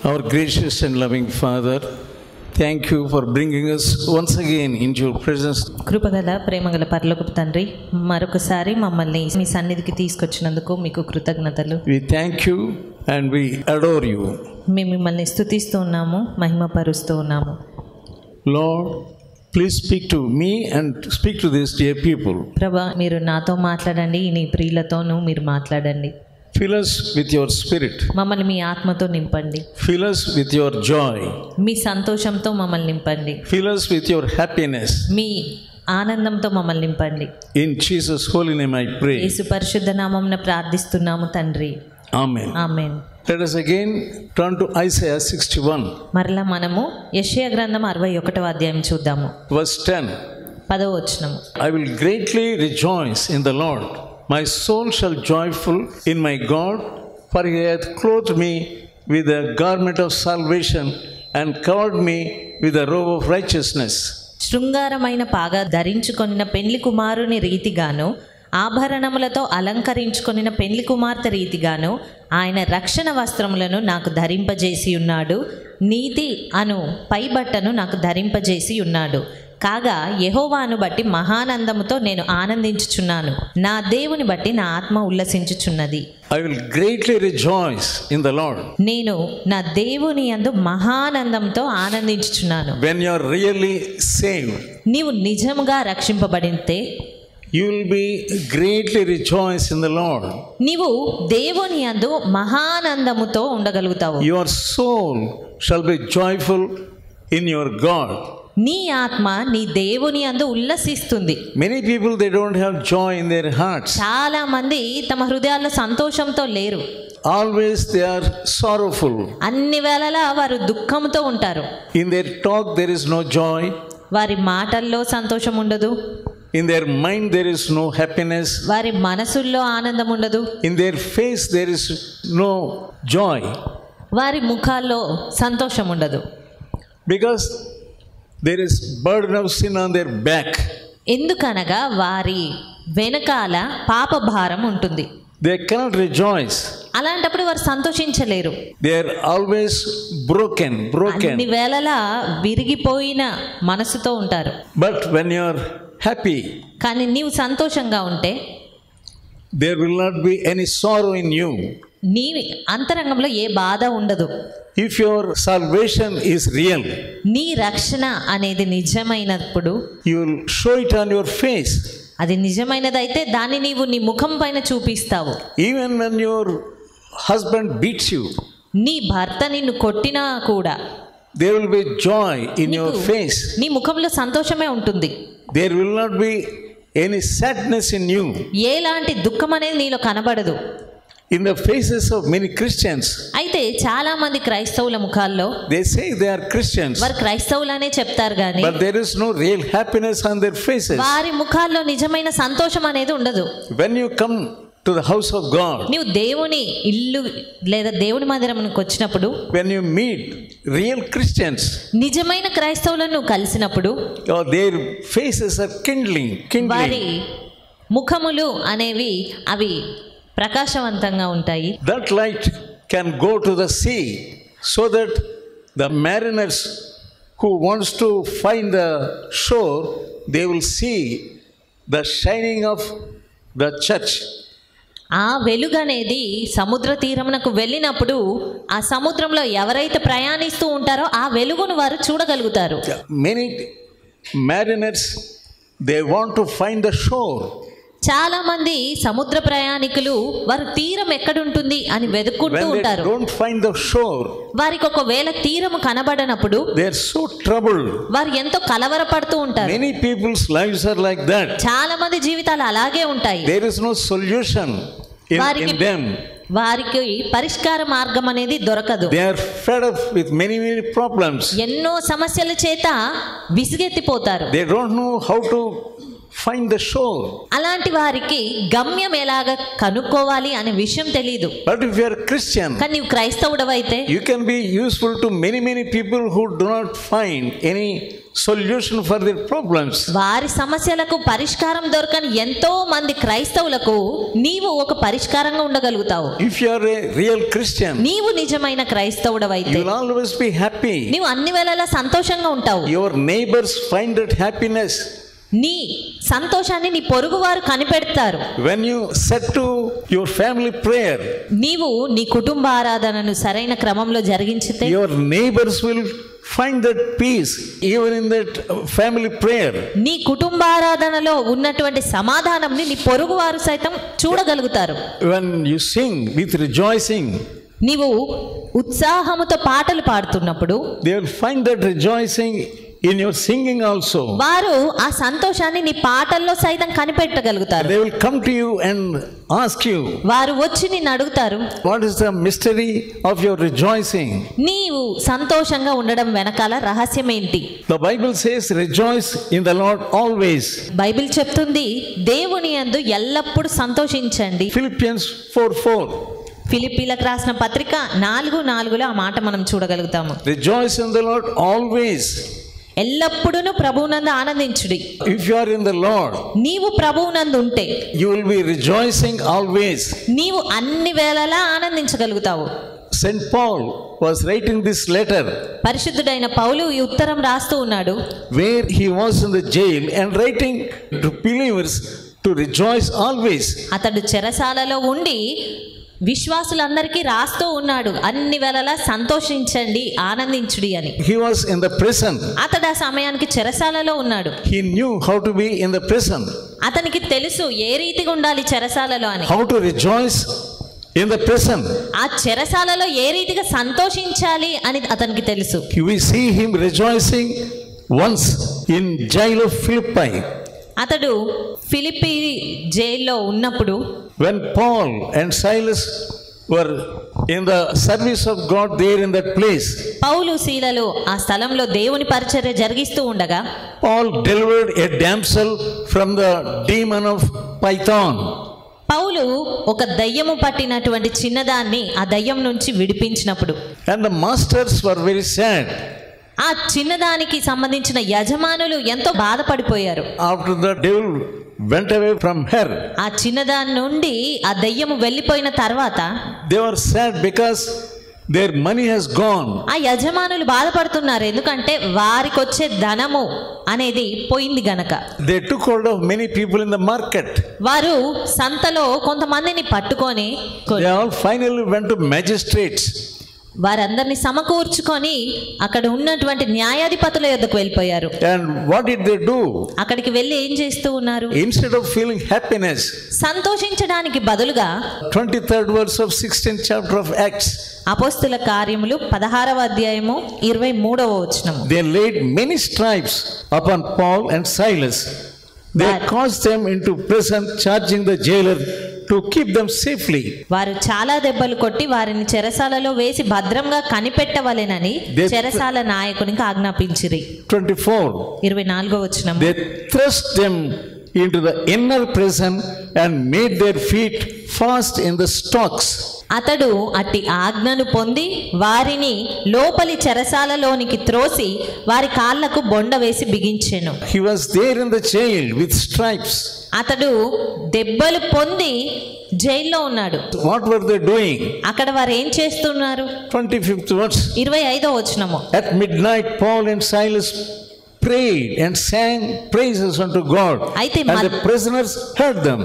Our gracious and loving Father, thank you for bringing us once again into your presence. కృపగల ప్రేమగల పరలోకపు తండ్రి, మరొకసారి మమ్మల్ని మీ సన్నిధికి తీసుకొచ్చినందుకు మీకు కృతజ్ఞతలు. We thank you and we adore you. మేము మిమ్మల్ని స్తుతిస్తూ ఉన్నాము, మహిమపరుస్తూ ఉన్నాము. Lord, please speak to me and speak to these dear people. ప్రభా, మీరు నాతో మాట్లాడండి, నీ ప్రియులతోనూ మీరు మాట్లాడండి. Fill us with your spirit. మమ్మల్ని మీ ఆత్మతో నింపండి. Fill us with your joy. మీ సంతోషంతో మమ్మల్ని నింపండి. Fill us with your happiness. మీ ఆనందంతో మమ్మల్ని నింపండి. In Jesus' holy name I pray. యేసు పరిశుద్ధ నామమున ప్రార్థిస్తున్నాము తండ్రి. Amen. Amen. Let us again turn to Isaiah 61. మరలా మనము యెషయా గ్రంథం 61వ అధ్యాయం చూద్దాము. Verse 10. 10వ వచనము. I will greatly rejoice in the Lord. My soul shall joyful in my God, for he hath clothed me with a garment of salvation and covered me with a robe of righteousness. శృంగారమైన పాగా ధరించుకొనిన పెండ్లి కుమారుని రీతిగాను, ఆభరణములతో అలంకరించుకొనిన పెండ్లి కుమార్తె రీతిగాను ఆయన రక్షణ వస్త్రములను నాకు ధరింపజేసి ఉన్నాడు. నీతి అను పైబట్టను నాకు ధరింపజేసి ఉన్నాడు. కాగా యెహోవాను బట్టి మహానందముతో నేను ఆనందించుచున్నాను. నా దేవుని బట్టి నా ఆత్మ ఉల్లసించుచున్నది. I will greatly rejoice in the Lord. నేను నా దేవుని యందు మహానందంతో ఆనందించుచున్నాను. When you are really saved, నీవు నిజముగా రక్షింపబడితే you will be greatly rejoice in the Lord. నీవు దేవుని యందు మహానందముతో ఉండగలుగుతావు. Your soul shall be joyful in your God. నీ ఆత్మ నీ దేవుని యందు ఉల్లసిస్తుంది. Many people, they don't have joy in their hearts. చాలా మంది తమ హృదయాల్లో సంతోషంతో లేరు. Always they are sorrowful. అన్ని వేళలా వారు దుఃఖంతో ఉంటారు. In their talk there is no joy. వారి మాటల్లో సంతోషం ఉండదు. In their mind there is no happiness. వారి మనసుల్లో ఆనందం ఉండదు. In their face there is no joy. వారి ముఖాల్లో సంతోషం ఉండదు. Because there is burden of sin on their back. ఎందుకనగా వారి వెనకాల పాప భారం ఉంటుంది. They cannot rejoice. అలాంటప్పుడు వారు సంతోషించలేరు. They are always broken. అన్ని వేళలా విరిగిపోయిన మనసుతో ఉంటారు. But when you are happy, కానీ నీవు సంతోషంగా ఉంటే there will not be any sorrow in you. నీ అంతరంగంలో ఏ బాధ ఉండదు. If your salvation is real, నీ రక్షణ అనేది నిజమైనప్పుడు you will show it on your face. అది నిజమైనదైతే దాన్ని నీవు నీ ముఖం పైన చూపిస్తావు. Even when your husband beats you, నీ భర్త నిన్ను కొట్టినా కూడా there will be joy in your face. నీ ముఖంలో సంతోషమే ఉంటుంది. There will not be any sadness in you. ఎలాంటి దుఃఖం అనేది నీలో కనబడదు. In the faces of many Christians, అయితే చాలా మంది క్రైస్తవుల ముఖాల్లో they say they are Christians, వారు క్రైస్తవులనే చెప్తారు కానీ but there is no real happiness on their faces. వారి ముఖాల్లో నిజమైన సంతోషం అనేది ఉండదు. When you come to the house of God, నీవు దేవుని ఇల్లు లేదా దేవుని మందిరంకి వచ్చినప్పుడు, when you meet real Christians, నిజమైన క్రైస్తవులను కలిసినప్పుడు their faces are kindling. వారి ముఖములు అనేవి అవి ప్రకాశవంతంగా ఉంటాయి. That light can go to the sea, so that the mariners who wants to find the shore, they will see the shining of the church. ఆ వెలుగు అనేది సముద్ర తీరమునకు వెళ్ళినప్పుడు ఆ సముద్రంలో ఎవరైతే ప్రయాణిస్తూ ఉంటారో ఆ వెలుగును వారు చూడగలుగుతారు. Many mariners, they want to find the shore. చాలా మంది సముద్ర ప్రయాణికులు వారు తీరం ఎక్కడుంటుంది అని వెతుక్కుంటూ ఉంటారు. When they don't find the shore, వారికి ఒకవేళ తీరము కనబడనప్పుడు they are so troubled. వారు ఎంతో కలవరపడుతూ ఉంటారు. Many people's lives are like that. చాలా మంది జీవితాలు అలాగే ఉంటాయి. There is no solution in them. వారికి పరిష్కార మార్గం అనేది దొరకదు. They are fed up with many problems. ఎన్నో సమస్యల చేత విసిగెత్తిపోతారు. They don't know how to find the shore. అలాంటి వారికి గమ్యం ఎలాగ కనుక్కోవాలి అనే విషయం తెలియదు. But if you are a Christian, కానీ నీవు క్రైస్తవుడవైతే you can be useful to many people who do not find any solution for their problems. వారి సమస్యలకు పరిష్కారం దొరకని ఎంతో మంది క్రైస్తవులకు నీవు ఒక పరిష్కారంగా ఉండగలుగుతావు. If you are a real Christian, నీవు నిజమైన క్రైస్తవుడవైతే you will always be happy. నీవు అన్ని వేళలా సంతోషంగా ఉంటావు. Your neighbors find that happiness. నీ సంతోషాన్ని నీ పొరుగువారు కనిపెడతారు. When you set to your family prayer, నీవు నీ కుటుంబ ఆరాధనను సరైన క్రమంలో జరిగించితే your neighbors will find that peace even in that family prayer. నీ కుటుంబ ఆరాధనలో ఉన్నటువంటి సమాధానంని నీ పొరుగువారు సైతం చూడగలుగుతారు. When you sing with rejoicing, నీవు ఉత్సాహముతో పాటలు పాడుతున్నప్పుడు they will find that rejoicing in your singing also. వారు ఆ సంతోషాన్ని నీ పాటల్లో సైతం కనిపెట్టగలుగుతారు. They will come to you and ask you, వారు వచ్చి నిన్ను అడుగుతారు, what is the mystery of your rejoicing? నీవు సంతోషంగా ఉండడం వెనకాల రహస్యం ఏంటి? The Bible says, rejoice in the Lord always. Bible చెప్తుంది, దేవుని యందు ఎల్లప్పుడూ సంతోషించండి. Philippians 4:4. ఫిలిప్పీలకు రాసిన పత్రిక 4:4లో ఆ మాట మనం చూడగలుగుతాము. Rejoice in the Lord always. ఎల్లప్పుడూ ప్రభువునందు ఆనందించుడి. If you are in the Lord, నీవు ప్రభువునందు ఉంటే you will be rejoicing always. నీవు అన్ని వేళలా ఆనందించగలుగుతావు. Saint Paul was writing this letter పరిశుద్ధుడైన పౌలు ఈ ఉత్తరం రాస్తూ ఉన్నాడు, where he was in the jail and writing to believers to rejoice always. అతడు చెరసాలలో ఉండి విశ్వాసులందరికీ రాస్తూ ఉన్నాడు, అన్ని వేళలా సంతోషించండి, ఆనందించుడి అని. He was in the prison. అతడు ఆ సమయానికి చెరసాలలో ఉన్నాడు. He knew how to be in the prison, అతనికి తెలుసు ఏ రీతిగా ఉండాలి చెరసాలలో అని. how to rejoice in the prison. ఆ చెరసాలలో ఏ రీతిగా సంతోషించాలి అని అతనికి తెలుసు. We see him rejoicing once in jail of Philippi. అతడు ఫిలిప్పీ జైల్లో ఉన్నప్పుడు When Paul and Silas were in the service of God there in that place, పౌలు శీలలు ఆ స్థలంలో దేవుని పరిచర్య జరిగిస్తూ ఉండగా Paul delivered a damsel from the demon of Python. పౌలు ఒక దయ్యము పట్టినటువంటి చిన్నదాన్ని ఆ దయ్యం నుంచి విడిపించినప్పుడు And the masters were very sad. ఆ చిన్నదానికి సంబంధించిన యజమానులు ఎంతో బాధపడిపోయారు. After the devil went away from her, ఆ చిన్నదాని నుండి ఆ దయ్యము వెళ్ళిపోయిన తర్వాత they were sad because their money has gone. ఆ యజమానులు బాధపడుతున్నారు, ఎందుకంటే వారికి వచ్చే ధనము అనేది పోయింది గనక. They took hold of many people in the market. వారు సంతలో కొంతమందిని పట్టుకొని They all finally went to magistrates. వారందరినీ సమకూర్చుకొని అక్కడ ఉన్నటువంటి న్యాయాధిపతుల యొద్దకు వెళ్ళిపోయారు. And what did they do? అక్కడికి వెళ్ళి ఏం చేస్తూ ఉన్నారు? Instead of feeling happiness, సంతోషించడానికి బదులుగా 23rd verse of 16th chapter of Acts, అపోస్తుల కార్యములు 16వ అధ్యాయము 23వ వచనము, they laid many stripes upon Paul and Silas. They cast them into prison, charging the jailer to keep them safely. వారు చాలా దెబ్బలు కొట్టి వారిని చెరసాలలో వేసి భద్రంగా కనిపెట్టవలెనని చెరసాల నాయకునికి ఆజ్ఞాపించిరి. 24వ వచనం, They thrust them into the inner prison and made their feet fast in the stocks. అతడు అట్టి ఆజ్ఞను పొంది వారిని లోపలి చెరసాలలోనికి త్రోసి వారి కాళ్లకు బొండ వేసి బిగించెను. He was there in the jail with stripes. అతడు దెబ్బలు పొంది జైల్లో ఉన్నాడు. What were they doing? అక్కడ వారు ఏం చేస్తున్నారు? 25th verse. 25వ వచనము, At midnight Paul and Silas prayed and sang praises unto God, and the prisoners heard them.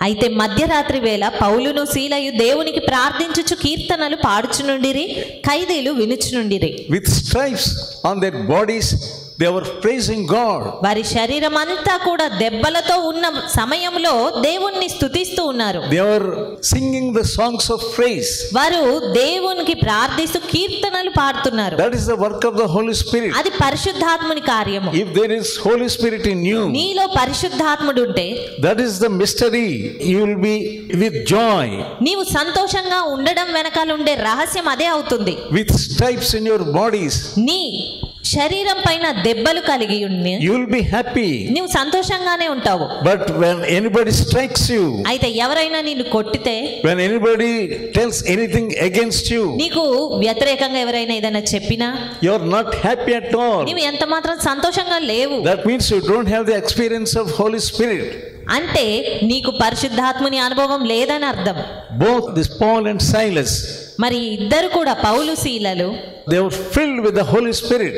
అయితే మధ్యరాత్రి వేళ పౌలును శీలయు దేవునికి ప్రార్థించుచు కీర్తనలు పాడుచునుండిరి, ఖైదీలు వినుచునుండిరి. With stripes on their bodies they were praising God. వారి శరీరం అంతా కూడా దెబ్బలతో ఉన్న సమయంలో దేవుణ్ణి స్తుతిస్తూ ఉన్నారు. They were singing the songs of praise. వారు దేవునికి ప్రార్థిస్తూ కీర్తనలు పాడుతున్నారు. That is the work of the Holy Spirit. అది పరిశుద్ధాత్ముని కార్యము. If there is Holy Spirit in you, నీలో పరిశుద్ధాత్ముడు ఉంటే, that is the mystery. You will be with joy. నీవు సంతోషంగా ఉండడం వెనకాల ఉండే రహస్యం అదే అవుతుంది. With stripes in your bodies. నీ శరీరం పైన దెబ్బలు కలిగి ఉండి you will be happy. నువ్వు సంతోషంగానే ఉంటావు. But when anybody strikes you, అయితే ఎవరైనా నిన్ను కొట్టితే, when anybody tells anything against you, నీకు వ్యతిరేకంగా ఎవరైనా ఏదైనా చెప్పినా you are not happy at all. నువ్వు ఎంత మాత్రం సంతోషంగా లేవు. That means you don't have the experience of Holy Spirit. అంటే నీకు పరిశుద్ధాత్మని అనుభవం లేదని అర్థం. Both this Paul and Silas, మరి ఇద్దరు కూడా పౌలు శీలలు they were filled with the Holy Spirit.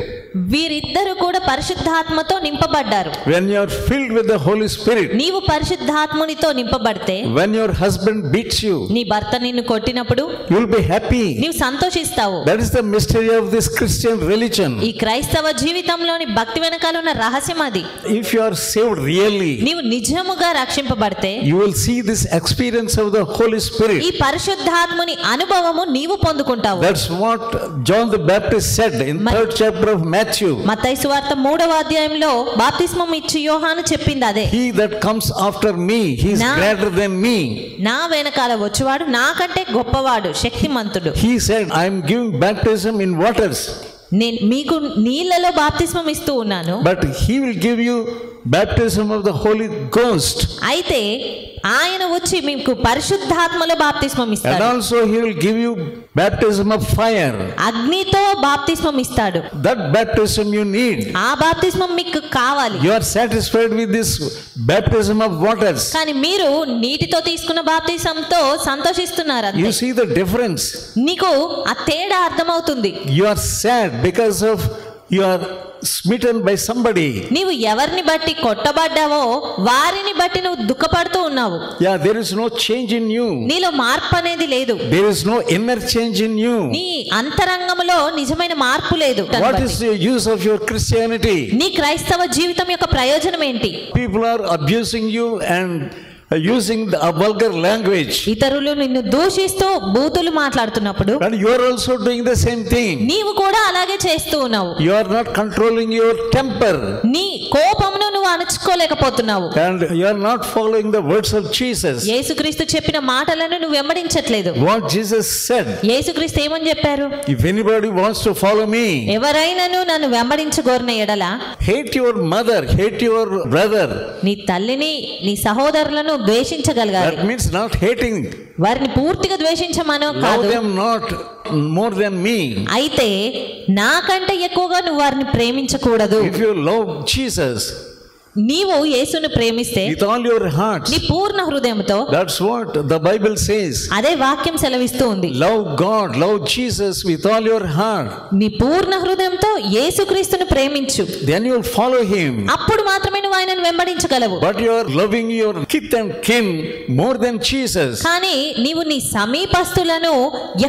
వీరిద్దరు కూడా పరిశుద్ధాత్మతో నింపబడ్డారు. When you are filled with the Holy Spirit, నీవు పరిశుద్ధాత్మునితో నింపబడితే, when your husband beats you, నీ భర్త నిన్ను కొట్టినప్పుడు you will be happy. నీవు సంతోషిస్తావు. That is the mystery of this Christian religion. ఈ క్రైస్తవ జీవితంలోని భక్తి వెనకాల ఉన్న రహస్యం అది. If you are saved really, నీవు నిజముగా రక్షింపబడితే you will see this experience of the Holy Spirit. ఈ పరిశుద్ధాత్ముని అనుభవము నీవు పొందుకుంటావు. That's what John the Baptist said in 3rd chapter of Matthew. మత్తయి సువార్త 3వ అధ్యాయంలో బాప్తిస్మం ఇచ్చి యోహాను చెప్పింది అదే. He that comes after me, he is greater than me. నా వెనకాల వచ్చేవాడు నాకంటే గొప్పవాడు, శక్తిమంతుడు. He said, I am giving baptism in waters, నేను మీకు నీళ్లలో బాప్తిస్మం ఇస్తూ ఉన్నాను, but he will give you baptism of the Holy Ghost. అయితే ఆయన వచ్చి మీకు పరిశుద్ధాత్మలో బాప్తిస్మం And ఇస్తాడు. also he will give you baptism of fire. అగ్నితో బాప్తిస్మం ఇస్తాడు. That baptism you need. ఆ బాప్తిస్మం మీకు కావాలి. You are satisfied with this baptism of waters. కానీ మీరు నీటితో తీసుకున్న బాప్తిస్మంతో సంతోషిస్తున్నారు అంతే. You see the difference. నీకు ఆ తేడా అర్థమవుతుంది. You are sad because of you are smitten by somebody. నీవు ఎవరిని బట్టి కొట్టబడ్డావో వారిని బట్టి నువ్వు దుఃఖపడుతూ ఉన్నావు. Yeah, there is no change in you. నీలో మార్పు అనేది లేదు. There is no inner change in you. నీ అంతరంగంలో నిజమైన మార్పు లేదు. What is the use of your Christianity? నీ క్రైస్తవ జీవితం యొక్క ప్రయోజనం ఏంటి? People are abusing you and using a vulgar language. ఇతరులు నిన్ను దూషిస్తూ బూతులు మాట్లాడుతున్నప్పుడు And you are also doing the same thing. నీవు కూడా అలాగే చేస్తూ ఉన్నావు. You are not controlling your temper. నీ కోపమును నువ్వు అణచుకోలేకపోతున్నావు. And you are not following the words of Jesus. యేసుక్రీస్తు చెప్పిన మాటలను నువ్వు వెంబడించట్లేదు. What Jesus said. యేసుక్రీస్తు ఏమని చెప్పారు? If anybody wants to follow me, ఎవరైనాను నన్ను వెంబడించగోరిన ఎడల hate your mother, hate your brother. నీ తల్లిని నీ సహోదరులను ద్వేషించగలగాలి. That means not hating. వారిని పూర్తిగా ద్వేషించమనో Love కాదు. them not more than me. అయితే నాకంటే ఎక్కువగా నువ్వు వారిని ప్రేమించకూడదు. If you love Jesus నీవు యేసును ప్రేమిస్తే with all your heart, నీ పూర్ణ హృదయంతో, that's what the Bible says. అదే వాక్యం సెలవిస్తూ ఉంది. Love God, love Jesus with all your heart. నీ పూర్ణ హృదయంతో యేసుక్రీస్తును ప్రేమించు. Then you will follow him. అప్పుడు మాత్రమే నువ్వు ఆయనను వెంబడించగలవు. But you are loving your kith and kin more than Jesus. కానీ నీవు నీ సమీపస్తులను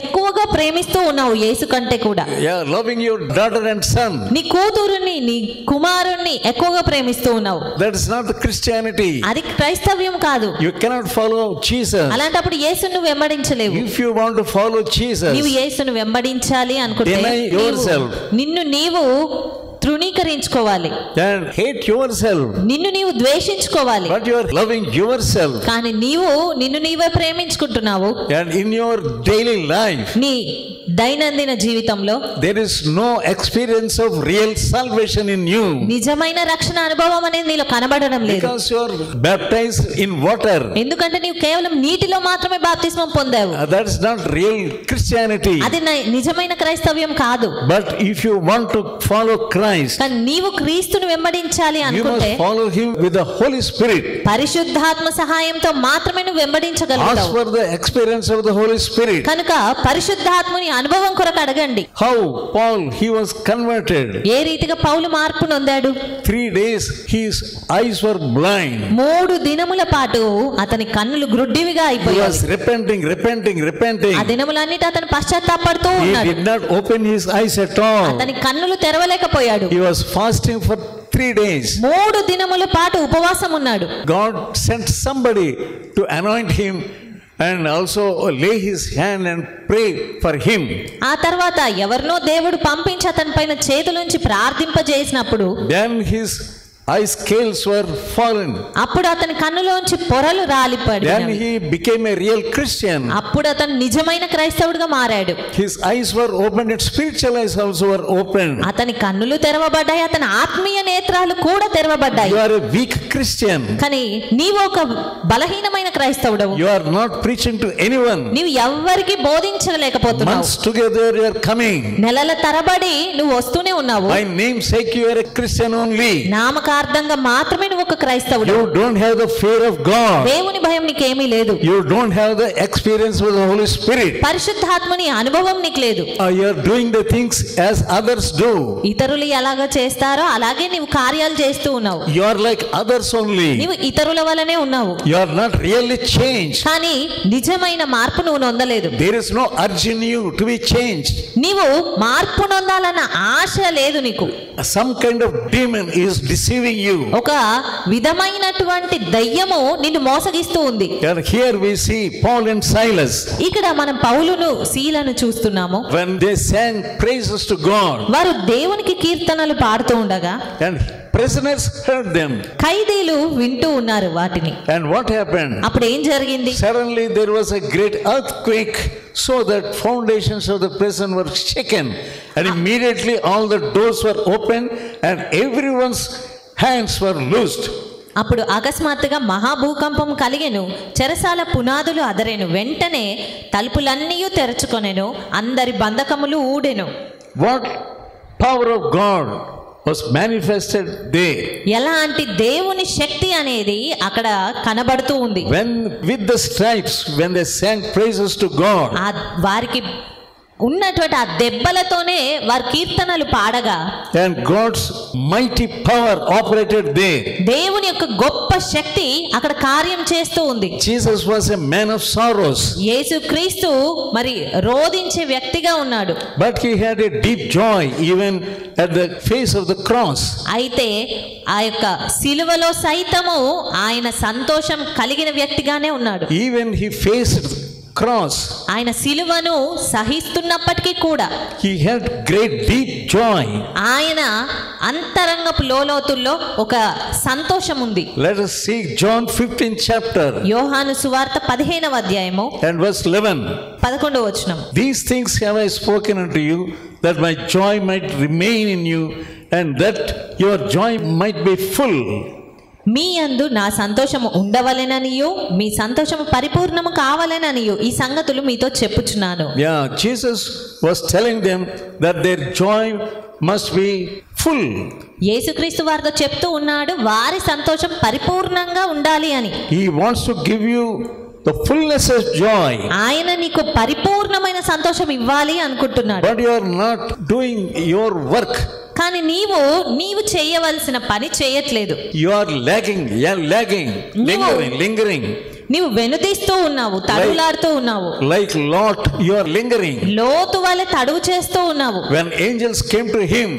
ఎక్కువగా ప్రేమిస్తూ ఉన్నావు యేసు కంటే కూడా. Yeah, loving your daughter and son. నీ కూతురుని నీ కుమారుణ్ణి ఎక్కువగా ప్రేమిస్తూ ఉన్నావు. That is not the Christianity. అది క్రైస్తవ్యం కాదు. You cannot follow Jesus. అలాంటప్పుడు యేసును నువ్వు వెంబడించలేవు. If you want to follow Jesus, నీవు యేసును వెంబడించాలి అనుకుంటే deny yourself. నిన్ను నీవు తృణీకరించుకోవాలి. and hate yourself. నిన్ను నీవు ద్వేషించుకోవాలి. But you are loving yourself. కానీ నీవు నిన్ను నీవే ప్రేమించుకుంటున్నావు. And in your daily life, నీ దైనందిన జీవితంలో there is no experience of real salvation in you. నిజమైన రక్షణ అనుభవం అనేది నీలో కనబడడం లేదు. Because you are baptized in water. ఎందుకంటే నీవు కేవలం నీటిలో మాత్రమే బాప్తిస్మం పొందావు. That is not real Christianity. అది నిజమైన క్రైస్తవ్యం కాదు. But if you want to follow Christ, కానీ నీవు క్రీస్తును వెంబడించాలి you అనుకుంటే must follow him with the Holy Spirit. పరిశుద్ధాత్మ సహాయంతో మాత్రమే నువ్వు Ask వెంబడించగలుగుతావు. for the experience of the Holy Spirit. కనుక పరిశుద్ధాత్మని అనుభవం కొరకు అడగండి. How Paul, he was converted. ఏ రీతిగా పౌలు మార్పు నొందాడు? 3 days his eyes were blind. 3 దినముల పాటు అతని కన్నులు గ్రుడ్డివిగా He అయిపోయాయి. was repenting. ఆ దినములన్నిటి అతను పశ్చాత్తాపడుతూ He ఉన్నాడు. did not open his eyes at all. అతని కన్నులు తెరవలేకపోయాడు. He was fasting for 3 days. 3 దినముల పాటు ఉపవాసం ఉన్నాడు. God sent somebody to anoint him and also lay his hand and pray for him. ఆ తర్వాత ఎవరినో దేవుడు పంపించి అతని పైన చేతులుంచి ప్రార్థింపజేసినప్పుడు Then his eye scales were fallen. అప్పుడు అతని కన్నులోంచి పొరలు Then రాలిపడినవి. he became a real Christian. అప్పుడు అతను నిజమైన క్రైస్తవుడిగా మారాడు. His eyes were opened and spiritual eyes also were opened. అతని కన్నులు తెరవబడ్డాయి, అతని ఆత్మీయ నేత్రాలు కూడా తెరవబడ్డాయి. You are a weak Christian. కానీ నీవు ఒక బలహీనమైన క్రైస్తవుడవు. You are not preaching to anyone. నీవు ఎవ్వరికి బోధించలేకపోతున్నావు. Months together you are coming. నెలల తరబడి నువ్వు వస్తూనే ఉన్నావు. By namesake you are a Christian only. నామకార్థంగా మాత్రమే నువ్వు ఒక క్రైస్తవుడు. You don't have the fear of God. దేవుని భయం నీకేమీ లేదు. You don't have the experience with the Holy Spirit. పరిశుద్ధాత్మని అనుభవం నీకు లేదు. You are doing the things as others do. ఇతరులు ఎలాగ చేస్తారో అలాగే నీవు కార్యాలు చేస్తూ ఉన్నావు. You are like others only. నీవు ఇతరుల వలనే ఉన్నావు. You are not really changed. కానీ నిజమైన మార్పు నువ్వు నొందలేదు. There is no urge in you to be changed. నీవు మార్పు నొందాలన్న ఆశ లేదు నీకు. Some kind of demon is deceiving you. ఒక విధమైనటువంటి దయ్యము నిన్ను మోసగిస్తూ ఉంది. And here we see Paul and Silas. ఇక్కడ మనం పౌలును శీలను చూస్తున్నాము. When they sang praises to God. వారు దేవునికి కీర్తనలు పాడుతూ ఉండగా And prisoners heard them. ఖైదీలు వింటూ ఉన్నారు వాటిని. And what happened? అప్పుడు ఏం జరిగింది? Suddenly there was a great earthquake, so that foundations of the prison were shaken, and immediately all the doors were opened and everyone's hands were loosed. అప్పుడు అకస్మాత్తుగా మహాభూకంపం కలిగెను, చెరసాల పునాదులు అదరెను, వెంటనే తలుపులన్నీ తెరుచుకొనెను, అందరి బంధకములు ఊడెను. What power of God was manifested there? ఎలాంటి దేవుని శక్తి అనేది అక్కడ కనబడుతూ ఉంది. When with the stripes, when they sang praises to God, వారికి ఉన్నటువంటి ఆ దెబ్బలతోనే వారు కీర్తనలు పాడగా, and God's mighty power operated there. దేవుని యొక్క గొప్ప శక్తి అక్కడ కార్యం చేస్తూ ఉంది. Jesus was a man of sorrows. యేసుక్రీస్తు మరి రోదించే వ్యక్తిగా ఉన్నాడు. But he had a deep joy even at the face of the cross. అయితే ఆ యొక్క సిలువలో సైతము ఆయన సంతోషం కలిగిన వ్యక్తిగానే ఉన్నాడు. Even he faced cross. ఆయన సిలువను సహిస్తున్నప్పటికీ కూడా He had great deep joy. ఆయన అంతరంగపు లోతుల్లో ఒక సంతోషం ఉంది. Let us see John 15th chapter యోహాను సువార్త 15వ అధ్యాయము and verse 11. 11వ వచనం. These things have I spoken unto you, that my joy might remain in you, and that your joy might be full. మీ యందు నా సంతోషము ఉండవలెననియు మీ సంతోషము పరిపూర్ణము కావాలెననియు ఈ సంగతులు మీతో చెప్పుచున్నాను. Yeah, Jesus was telling them that their joy must be full. యేసుక్రీస్తు వారితో చెప్తూ ఉన్నాడు వారి సంతోషం పరిపూర్ణంగా ఉండాలి అని. He wants to give you the fullness of joy. ఆయన నీకు పరిపూర్ణమైన సంతోషం ఇవ్వాలి అనుకుంటున్నాడు. But you are not doing your work. కానీ నీవు చేయవలసిన పని చేయట్లేదు. You are lagging, lingering. నీవు వెనుదీస్తూ ఉన్నావు, తడులాడుతూ ఉన్నావు. Like Lot, you are lingering. లోతు వలె తడువు చేస్తూ ఉన్నావు. When angels came to him,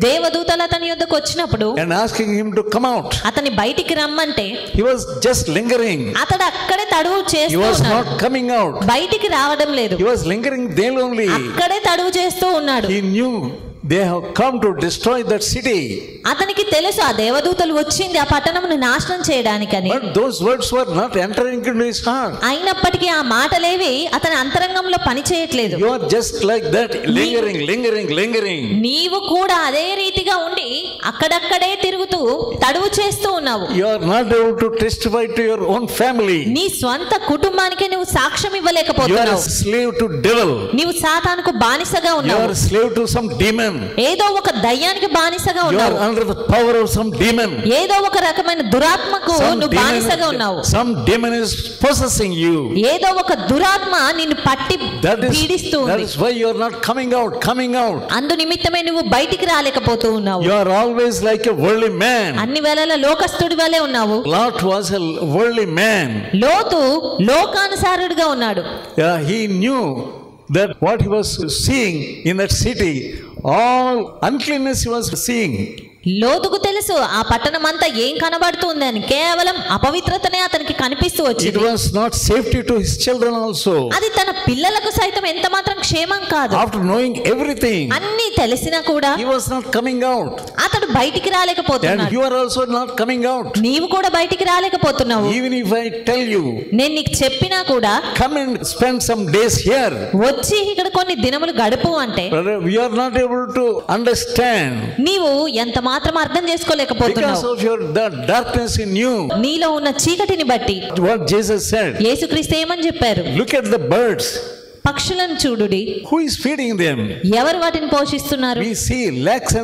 దేవదూతలు అతని యొద్దకు వచ్చినప్పుడు and asking him to come out, అతని బయటికి రమ్మంటే he was just lingering. అతడు అక్కడే తడువు He చేస్తూ was ఉన్నాడు. not coming out. బయటికి రావడం లేదు. He was lingering there only. అక్కడే తడువు చేస్తూ ఉన్నాడు. He knew they have come to destroy that city. అతనికి తెలుసు ఆ దేవదూతలు వచ్చింది ఆ పట్టణమును నాశనం చేయడానికని. But those words were not entering into his heart. అయినప్పటికీ ఆ మాటలేవి అతని అంతరంగంలో పని చేయట్లేదు. You are just like that, lingering. నీవు కూడా అదే రీతిగా ఉండి అక్కడక్కడే తిరుగుతూ తడువు చేస్తూ ఉన్నావు. You are not able to testify to your own family. నీ స్వంత కుటుంబానికి నువ్వు సాక్ష్యం You are ఇవ్వలేకపోతున్నావు. a slave to devil. నీవు సాతానుకు బానిసగా You ఉన్నావు. are a slave to some demon. ఏదో ఒక దయ్యానికి బానిసగా You ఉన్నావు. are under the power of some demon. ఏదో ఒక రకమైన దురాత్మకు నువ్వు బానిసగా ఉన్నావు. Some demon is possessing you. ఏదో ఒక దురాత్మ నిన్ను పట్టి పీడిస్తూ That ఉంది. is why you are not coming out. అందు నిమిత్తమే నువ్వు బయటికి రాలేకపోతూ ఉన్నావు. You are always like a worldly man. అన్ని వేళల లోకస్తుడి వలె ఉన్నావు. Lot was a worldly man. లోతు లోకానుసారుడిగా ఉన్నాడు. Yeah, he knew that what he was seeing in that city, all uncleanness he was seeing. లోతుకు తెలుసు ఆ పట్టణం అంతా ఏం కనబడుతుంది అని. కేవలం అపవిత్రతనే అతనికి కనిపిస్తూ It వచ్చింది. was not safety to his children also. అది తన పిల్లలకు సైతం ఎంత మాత్రం క్షేమం కాదు. After knowing everything, అన్ని తెలిసినా కూడా he was not coming out. అతడు బయటికి And రాలేకపోతున్నాడు. you are also not coming out. నీవు కూడా బయటికి రాలేకపోతున్నావు. Even if I tell you, నేను నీకు చెప్పినా కూడా come and spend some days here, వచ్చి ఇక్కడ కొన్ని దినములు గడుపు అంటే brother, we are not able to understand నీవు ఎంత మాత్రం అర్థం because చేసుకోలేకపోతున్నావు. of the darkness in you. నీలో ఉన్న చీకటిని బట్టి What Jesus said, యేసుక్రీస్తు ఏమని చెప్పారు? look at the birds. పక్షులను చూడుడి, Who is feeding them? ఎవరు వాటిని పోషిస్తున్నారు? We see lakhs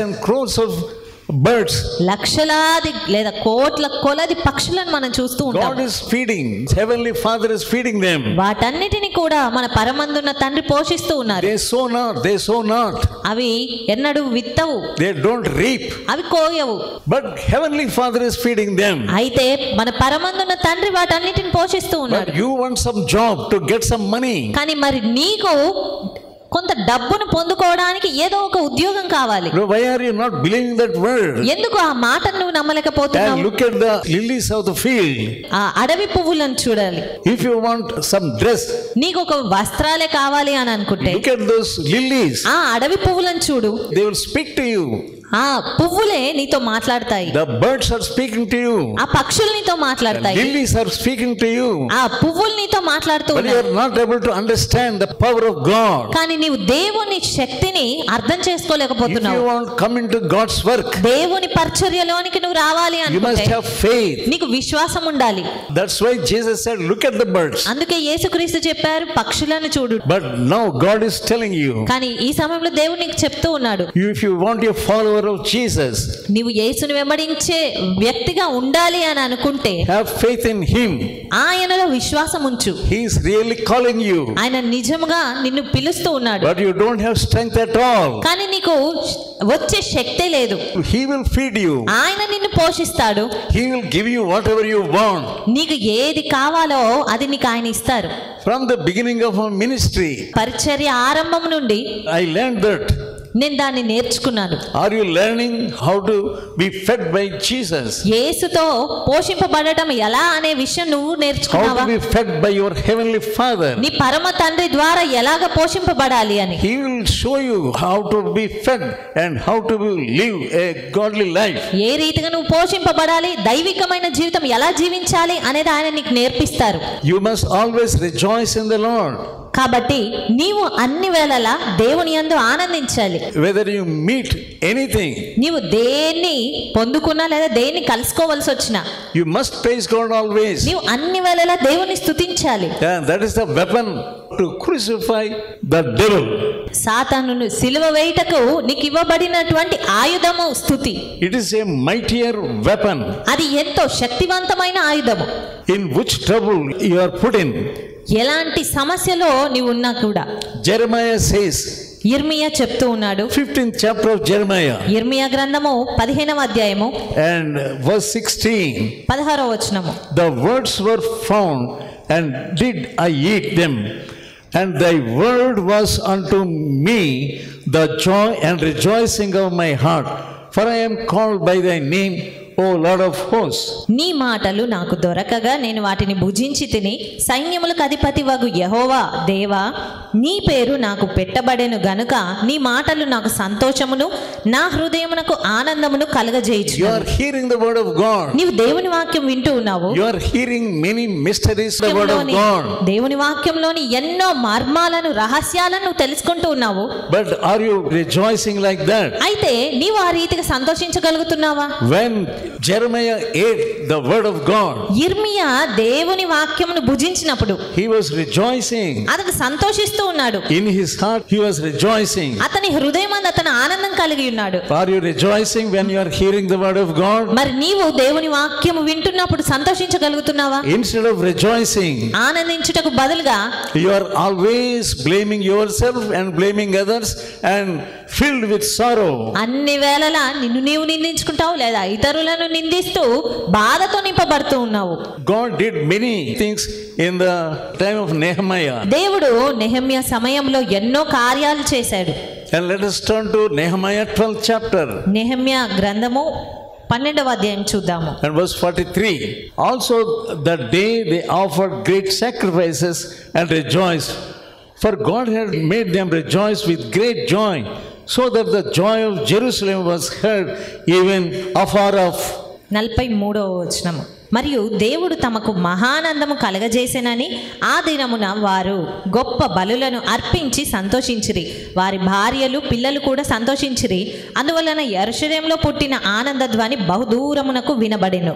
and crores of birds. లక్షలాది లేదా కోట్ల కొలది పక్షులను మనం చూస్తూ ఉంటాం. God is feeding. Heavenly Father is feeding them. వాటన్నిటిని కూడా మన పరమందున్న తండ్రి పోషిస్తూ ఉన్నారు. They sow not. అవి ఎన్నడూ విత్తవు, They don't reap. అవి కోయవు. But Heavenly Father is feeding them. అయితే మన పరమందున్న తండ్రి వాటన్నిటిని పోషిస్తూ ఉన్నాడు. But you want some job to get some money. కానీ మరి నీకు కొంత డబ్బును పొందుకోవడానికి ఏదో ఒక ఉద్యోగం కావాలి. No, why are you not believing that word? ఎందుకు ఆ మాటను నువ్వు And నమ్మలేకపోతున్నావు? look at the lilies of the field. ఆ అడవి పువ్వులను చూడాలి. If you want some dress, నీకు ఒక వస్త్రాలే కావాలి అని అనుకుంటే look at those lilies. ఆ అడవి పువ్వులను చూడు. They will speak to you. ఆ పువ్వులే నీతో మాట్లాడతాయి. The birds are speaking to you. ఆ పక్షులు నీతో The మాట్లాడతాయి. lilies are speaking to you. ఆ పువ్వులు నీతో మాట్లాడుతూ But you ఉన్నాయి. are not able to understand the power of God. కానీ నీవు దేవుని శక్తిని అర్థం If you చేసుకోలేకపోతున్నావు. want to come into God's work, దేవుని పరిచర్యలోనికి నువ్వు రావాలి you must అనుకుంటే have faith. నీకు విశ్వాసం ఉండాలి. That's why Jesus said, look at the birds. అందుకే యేసుక్రీస్తు చెప్పారు, పక్షులను చూడు. But now God is telling you, కానీ ఈ సమయంలో దేవుడు నీకు చెప్తూ ఉన్నాడు, if you want to be a follower of Jesus, నీవు యేసుని వెంబడించే వ్యక్తిగా ఉండాలి అని అనుకుంటే have faith in Him. ఆయనలో విశ్వాసం ఉంచు. He is really calling you. ఆయన నిజముగా నిన్ను పిలుస్తూ ఉన్నాడు. But you don't have strength at all. కానీ నీకు వచ్చే శక్తే లేదు. He will feed you. ఆయన నిన్ను పోషిస్తాడు. He will give you whatever you want. నీకు ఏది కావాలో అది నీకు ఆయన ఇస్తారు. From the beginning of our ministry, పరిచర్య ఆరంభం నుండి I learned that. నేను దాన్ని నేర్చుకున్నాను. Are you learning how to be fed by Jesus? యేసుతో పోషింపబడటం ఎలా అనే విషయం నువ్వు How నేర్చుకున్నావా? to be fed by your heavenly Father? నీ పరమ తండ్రి ద్వారా ఎలాగ పోషింపబడాలి అని He will show you how to be fed and how to live a godly life. ఏ రీతిగా నువ్వు పోషింపబడాలి, దైవికమైన జీవితం ఎలా జీవించాలి అనేది ఆయన నీకు నేర్పిస్తారు. You must always rejoice in the Lord. కాబట్టి నీవు అన్ని వేళలా దేవుని యందు ఆనందించాలి. Whether you meet anything, నీవు దేన్ని పొందుకున్నా లేదా దేన్ని కలుసుకోవలసి వచ్చినా you must praise God always. నీవు అన్ని వేళలా దేవుని స్తుతించాలి. And that is the weapon to crucify the devil. సాతానును సిలువ వేయుటకు నీకు ఇవ్వబడినటువంటి ఆయుధము స్తుతి. It is a mightier weapon. అది ఎంతో శక్తివంతమైన ఆయుధము. In which trouble you are put in. ఎలాంటి సమస్యలో నీవు ఉన్నా కూడా Jeremiah says, ఇర్మియా చెప్తూ ఉన్నాడు. 15th chapter of Jeremiah ఇర్మియా గ్రంథము 15వ అధ్యాయము and verse 16. 16వ వచనము. The words were found, and did I eat them, and thy word was unto me the joy and rejoicing of my heart, for I am called by thy name, O Lord of hosts. నీ మాటలు నాకు దొరకగా నేను వాటిని భుజించి తిని, సైన్యములకు అధిపతి వగు యెహోవా దేవా, నీ పేరు నాకు పెట్టబడెను గనుక నీ మాటలు నాకు సంతోషమును నా హృదయమునకు ఆనందమును You కలగజేయుచు. are hearing the word of God. నీవు దేవుని వాక్యం వింటూ ఉన్నావు. You are hearing many mysteries of the word of God. దేవుని వాక్యంలోని ఎన్నో మర్మాలను, రహస్యాలను నువ్వు తెలుసుకుంటూ ఉన్నావు. But are you rejoicing like that? అయితే నీవు ఆ రీతిగా సంతోషించగలుగుతున్నావా? When Jeremiah ate the word of God, ఇర్మియా దేవుని వాక్యమును భుజించినప్పుడు he was rejoicing. అతను సంతోషిస్తూ ఉన్నాడు. In his heart he was rejoicing. అతని హృదయం అందు అతను ఆనందం కలిగి ఉన్నాడు. Are you rejoicing when you are hearing the word of God? మరి నీవు దేవుని వాక్యము వింటున్నప్పుడు సంతోషించగలుగుతున్నావా? Instead of rejoicing, ఆనందించుటకు బదులుగా you are always blaming yourself and blaming others and filled with sorrow. అన్ని వేళలా నిన్ను నీవు నిందించుకుంటావు లేదా ఇతరులను నిందిస్తూ బాధతో నింపబడుతూ ఉన్నావు. God did many things in the time of Nehemiah. దేవుడు నెహెమ్యా సమయంలో ఎన్నో కార్యాలు చేశాడు. And let us turn to Nehemiah 12th chapter. Nehemiah గ్రంథము 12వ అధ్యాయం చూద్దాము. And verse 43. Also that day they offered great sacrifices and rejoiced, for God had made them rejoice with great joy, so that the joy of Jerusalem was heard even afar off. 43వ వచనము. మరియు దేవుడు తమకు మహానందము కలగజేసెనని ఆ దినమున వారు గొప్ప బలులను అర్పించి సంతోషించిరి. వారి భార్యలు పిల్లలు కూడా సంతోషించిరి. అందువలన యెరూషలేములో పుట్టిన ఆనంద ధ్వని బహుదూరమునకు వినబడెను.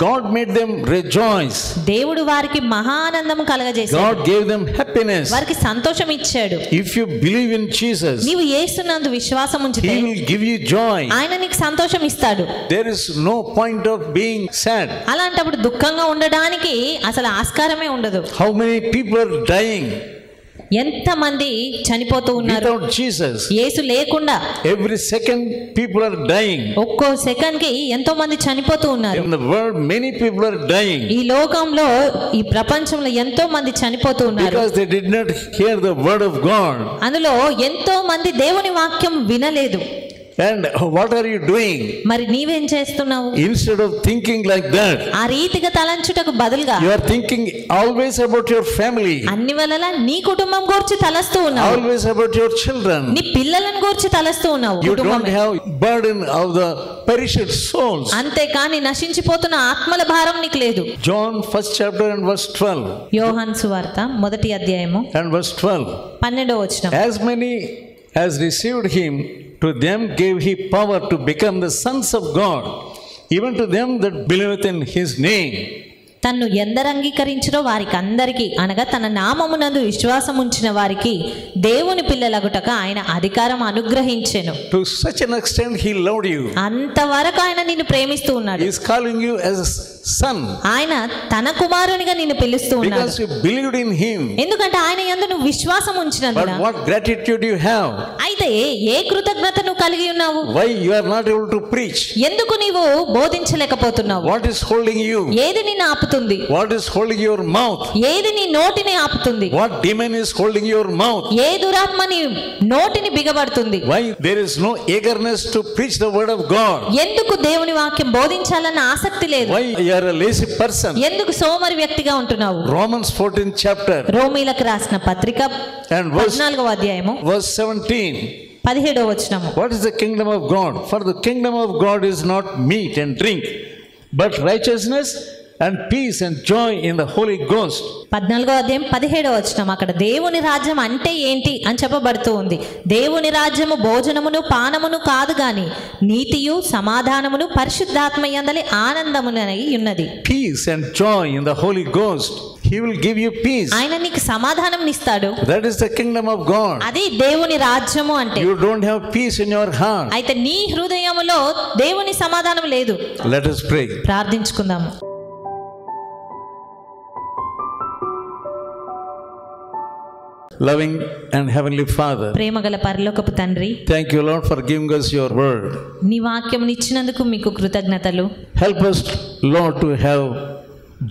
God made them rejoice. దేవుడు వారికి మహానందము కలగజేశాడు. God gave them happiness. వారికి సంతోషం ఇచ్చాడు. If you believe in Jesus, నీవు యేసునందు విశ్వాసం ఉంచితే He will give you joy. ఆయన నీకు సంతోషం ఇస్తాడు. There is no point of being sad. అలాంటప్పుడు దుఃఖంగా ఉండడానికి అసలు ఆస్కారమే ఉండదు. How many people are dying ఎంతమంది చనిపోతూ ఉన్నారు without Jesus? యేసు లేకుండా. Every second people are dying. ఒక్కో సెకండ్ కి ఎంతో మంది చనిపోతూ ఉన్నారు. In the world many people are dying ఈ లోకంలో ఈ ప్రపంచంలో ఎంతో మంది చనిపోతూ ఉన్నారు. because they did not hear the word of God. అందులో ఎంతో మంది దేవుని వాక్యం వినలేదు. And what are you doing? మరి నీవేం చేస్తున్నావు? Instead of thinking like that, ఆ రీతిగా తలంచుటకు బదులుగా you are thinking always about your family, అన్ని వేళలా నీ కుటుంబం గురించి తలస్తూ ఉన్నావు. always about your children. నీ పిల్లలను గురించి తలస్తూ ఉన్నావు. You don't have burden of the perished souls. అంతేకాని నశించిపోతున్న ఆత్మల భారం నీకు లేదు. John 1st chapter and verse 12 యోహాను సువార్త 1వ అధ్యాయము and verse 12. 12వ వచనం. As many as received him, to them gave he power to become the sons of God, even to them that believeth in his name. తన్ను ఎందరు అంగీకరించిరో వారికి అందరికీ, అనగా తన నామమునందు విశ్వాసం ఉంచిన వారికి దేవుని పిల్లలగుటక ఆయన అధికారం అనుగ్రహించెను. To such an extent he loved you. అంతవరకు ఆయన నిన్ను ప్రేమిస్తూ ఉన్నాడు. He is calling you as a son ఆయన తన కుమారునిగా నిన్ను పిలుస్తూ ఉన్నాడు. because you believed in him. ఎందుకంటే ఆయన యందు నువ్వు విశ్వాసం ఉంచినందున. But what gratitude you have? అయితే ఏ కృతజ్ఞత నువ్వు కలిగి ఉన్నావు? Why you are not able to preach? ఎందుకు నీవు బోధించలేకపోతున్నావు? What is holding you? ఏది నిన్ను ఆపుతుంది? What is holding your mouth? ఏది నీ నోటిని ఆపుతుంది? What demon is holding your mouth? ఏ దురాత్మ నీ నోటిని బిగబడుతుంది? Why there is no eagerness to preach the word of God? ఎందుకు దేవుని వాక్యం బోధించాలన్న ఆసక్తి లేదు? Why you are a lazy person? ఎందుకు సోమరి వ్యక్తిగా ఉంటున్నావు? Romans 14th chapter రోమీలకు రాసిన పత్రిక and verse 14వ అధ్యాయము 17. 17వ వచనము. What is the kingdom of God? For the kingdom of God is not meat and drink, but righteousness and peace and joy in the Holy Ghost. 14వ అధ్యాయం 17వ వచనం. అక్కడ దేవుని రాజ్యం అంటే ఏంటి అని చెప్పబడుతూ ఉంది. దేవుని రాజ్యము భోజనమును పానమును కాదు గాని నీతియు సమాధానమును పరిశుద్ధాత్మ యందలి ఆనందమునై ఉన్నది. Peace and joy in the Holy Ghost. He will give you peace. ఆయన నీకు సమాధానం ఇస్తాడు. That is the kingdom of God. అది దేవుని రాజ్యము అంటే. You don't have peace in your heart. అయితే నీ హృదయములో దేవుని సమాధానం లేదు. Let us pray. ప్రార్థించుకుందాము. Loving and heavenly Father, ప్రేమగల పరలోకపు తండ్రి, thank you Lord for giving us your word. నీ వాక్యమును ఇచ్చినందుకు మీకు కృతజ్ఞతలు. Help us Lord to have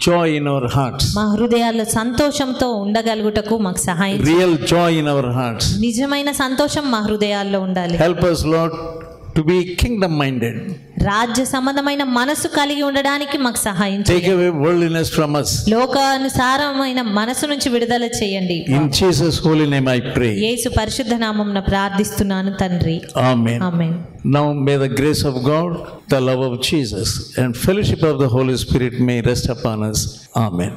joy in our hearts. మా హృదయాల్లో సంతోషంతో ఉండగలుగుటకు మాకు సహాయం. Real joy in our hearts. నిజమైన సంతోషం మా హృదయాల్లో ఉండాలి. Help us Lord to be kingdom minded. రాజ్య సంబంధమైన మనసు కలిగి ఉండడానికి మాకు సహాయం చేయండి. Take away worldliness from us. లోకానుసారమైన మనసు నుంచి విడుదల చేయండి. In Jesus holy name I pray. యేసు పరిశుద్ధ నామమున ప్రార్థిస్తున్నాను తండ్రి. Amen. Amen. Now may the grace of God, the love of Jesus and fellowship of the Holy Spirit may rest upon us. Amen.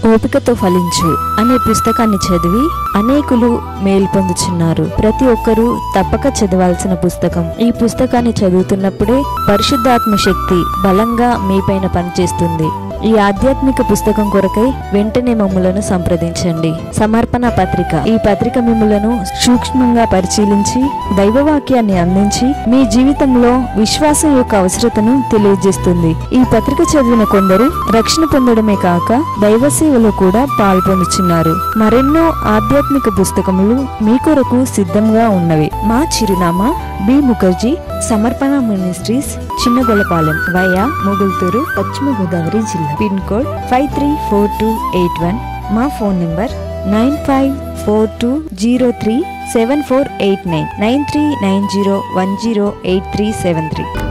ఓపికతో ఫలించు అనే పుస్తకాన్ని చదివి అనేకులు మేలు పొందుచున్నారు. ప్రతి ఒక్కరూ తప్పక చదవాల్సిన పుస్తకం. ఈ పుస్తకాన్ని చదువుతున్నప్పుడే పరిశుద్ధాత్మ శక్తి బలంగా మీపైన పనిచేస్తుంది. ఈ ఆధ్యాత్మిక పుస్తకం కొరకై వెంటనే మమ్ములను సంప్రదించండి. సమర్పణ పత్రిక. ఈ పత్రిక మిమ్ములను సూక్ష్మంగా పరిశీలించి దైవవాక్యాన్ని అందించి మీ జీవితంలో విశ్వాసం యొక్క అవసరతను తెలియజేస్తుంది. ఈ పత్రిక చదివిన కొందరు రక్షణ పొందడమే కాక దైవ సేవలో కూడా పాల్పొందుచున్నారు. మరెన్నో ఆధ్యాత్మిక పుస్తకములు మీ కొరకు సిద్ధంగా ఉన్నవి. మా చిరునామా బి ముఖర్జీ సమర్పణ మినిస్ట్రీస్, చిన్నగొల్లపాలెం, వయా మొగుల్తూరు, పశ్చిమ గోదావరి జిల్లా. Pin code 534281. మా ఫోన్ నంబర్ 954203 7489 9390108373.